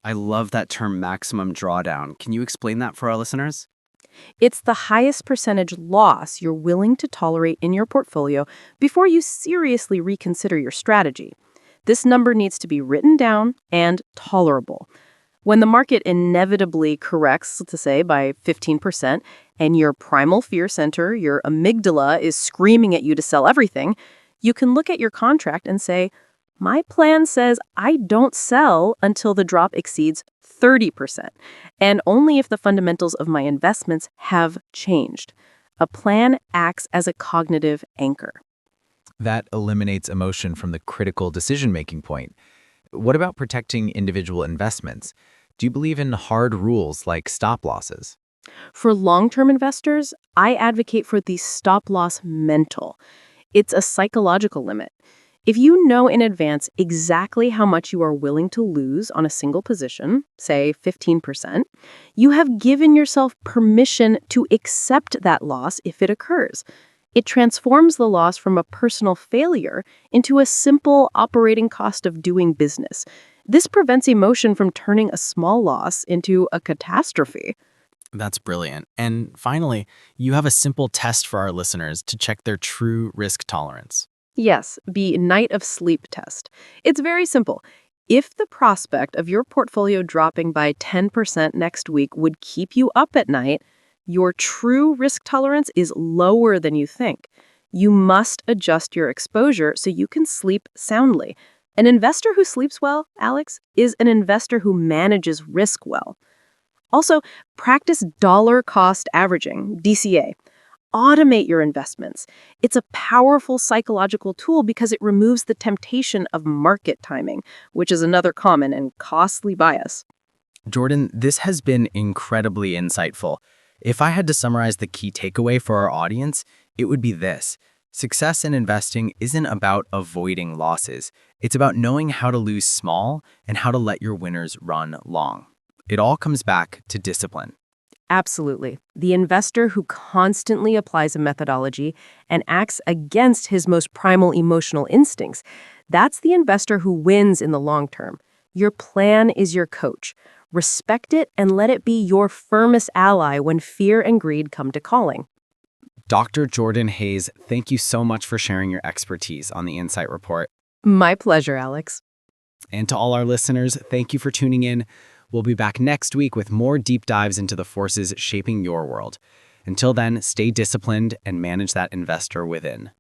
I love that term maximum drawdown. Can you explain that for our listeners? It's the highest percentage loss you're willing to tolerate in your portfolio before you seriously reconsider your strategy. This number needs to be written down and tolerable. When the market inevitably corrects, let's say, by 15%, and your primal fear center, your amygdala, is screaming at you to sell everything, you can look at your contract and say, my plan says I don't sell until the drop exceeds 30%, and only if the fundamentals of my investments have changed. A plan acts as a cognitive anchor. That eliminates emotion from the critical decision-making point. What about protecting individual investments? Do you believe in hard rules like stop losses? For long-term investors, I advocate for the stop-loss mental. It's a psychological limit. If you know in advance exactly how much you are willing to lose on a single position, say 15%, you have given yourself permission to accept that loss if it occurs. It transforms the loss from a personal failure into a simple operating cost of doing business. This prevents emotion from turning a small loss into a catastrophe. That's brilliant. And finally, you have a simple test for our listeners to check their true risk tolerance. Yes, the night of sleep test. It's very simple. If the prospect of your portfolio dropping by 10% next week would keep you up at night, your true risk tolerance is lower than you think. You must adjust your exposure so you can sleep soundly. An investor who sleeps well, Alex, is an investor who manages risk well. Also, practice dollar cost averaging, DCA. Automate your investments. It's a powerful psychological tool because it removes the temptation of market timing, which is another common and costly bias. Jordan, this has been incredibly insightful. If I had to summarize the key takeaway for our audience, it would be this. Success in investing isn't about avoiding losses. It's about knowing how to lose small and how to let your winners run long. It all comes back to discipline. Absolutely. The investor who constantly applies a methodology and acts against his most primal emotional instincts, that's the investor who wins in the long term. Your plan is your coach. Respect it and let it be your firmest ally when fear and greed come to calling. Dr. Jordan Hayes, thank you so much for sharing your expertise on the Insight Report. My pleasure, Alex. And to all our listeners, thank you for tuning in. We'll be back next week with more deep dives into the forces shaping your world. Until then, stay disciplined and manage that investor within.